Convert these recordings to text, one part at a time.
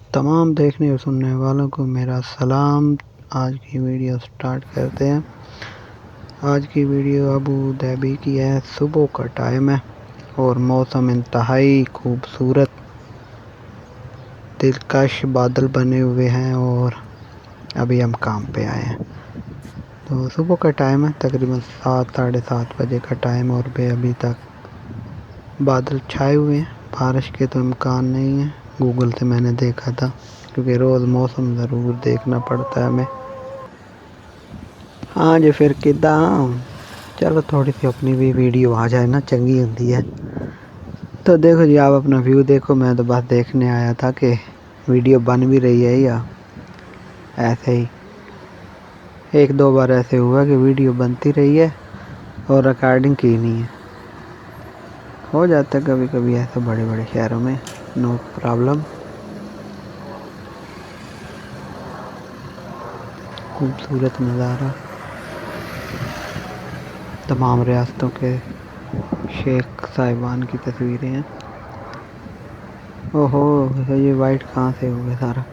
तमाम देखने और सुनने वालों को मेरा सलाम। आज की वीडियो स्टार्ट करते हैं। आज की वीडियो अबू धाबी की है। सुबह का टाइम है और मौसम इंतहाई खूबसूरत, दिलकश बादल बने हुए हैं और अभी हम काम पे आए हैं। तो सुबह का टाइम है, तकरीबन 7 साढ़े 7 बजे का टाइम और अभी तक बादल छाए हुए हैं। बारिश के तो इम्कान नहीं है। गूगल से मैंने देखा था, क्योंकि रोज़ मौसम ज़रूर देखना पड़ता है हमें। हाँ जी, फिर किदा चलो थोड़ी सी अपनी भी वीडियो आ जाए ना, चंगी होती है। तो देखो जी, आप अपना व्यू देखो। मैं तो बस देखने आया था कि वीडियो बन भी रही है या ऐसे ही। एक दो बार ऐसे हुआ कि वीडियो बनती रही है और रिकॉर्डिंग की नहीं है। हो जाता है कभी कभी ऐसा बड़े बड़े शहरों में, नो प्रॉब्लम। खूबसूरत नज़ारा, तमाम रियासतों के शेख साहिबान की तस्वीरें हैं। ओहो, ये वाइट कहाँ से हो गया सारा।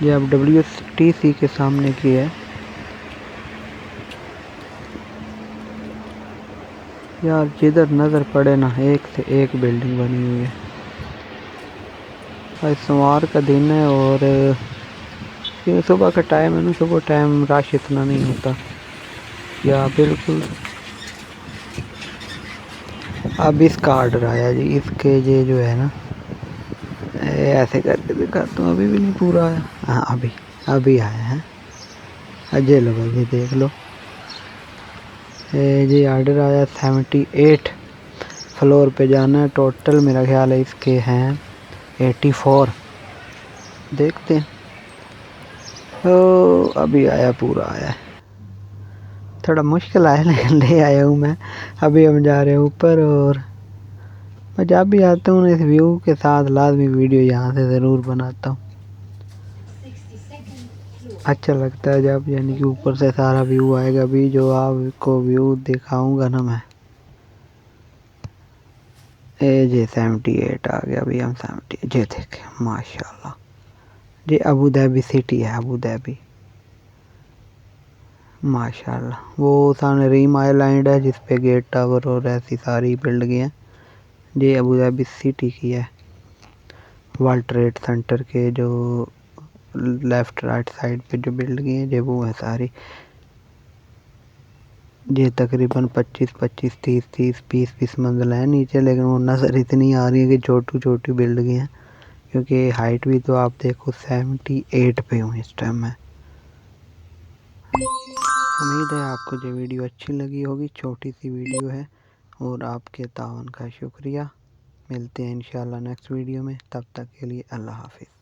ये अब WTC के सामने की है यार। जिधर नज़र पड़े ना, एक से एक बिल्डिंग बनी हुई है। आज सोमवार का दिन है और ये सुबह का टाइम है ना। सुबह टाइम रश इतना नहीं होता या बिल्कुल। अब इसका ऑर्डर आया जी। इसके ये जो है ना, ऐसे करके दिखाता हूँ। अभी भी नहीं पूरा आया। हाँ, अभी अभी आया है। अजय लो भाई, ये देख लो। ये ऑर्डर आया 78 फ्लोर पे जाना है। टोटल मेरा ख्याल है इसके हैं 84। देखते हैं। तो अभी आया, पूरा आया है। थोड़ा मुश्किल आया लेकिन ले आया हूँ मैं। अभी हम जा रहे हैं ऊपर और मैं जब भी आता हूँ इस व्यू के साथ लाजमी वीडियो यहाँ से ज़रूर बनाता हूँ। अच्छा लगता है जब यानी कि ऊपर से सारा व्यू आएगा। अभी जो आपको व्यू दिखाऊंगा ना मैं, जे 78 आ गया। अभी हम 70 जे देखें, माशाल्लाह। ये अबू धाबी सिटी है, अबू धाबी, माशाल्लाह। वो सामने रीम आइलैंड है जिसपे गेट टावर और ऐसी सारी बिल्डिंग हैं। ये अबू धाबी सिटी की है। वर्ल्ड ट्रेड सेंटर के जो लेफ़्ट राइट साइड पे जो बिल्डिंग है, ये वो है सारी। ये तकरीबन 25-25, 30-30, 20-20 मंजिल है नीचे, लेकिन वो नज़र इतनी आ रही है कि छोटी छोटी बिल्डिंग हैं। क्योंकि हाइट भी तो आप देखो 78 पे हूँ इस टाइम मैं। उम्मीद है आपको ये वीडियो अच्छी लगी होगी। छोटी सी वीडियो है और आपके तावन का शुक्रिया। मिलते हैं इंशाल्लाह नेक्स्ट वीडियो में। तब तक के लिए अल्लाह हाफिज़।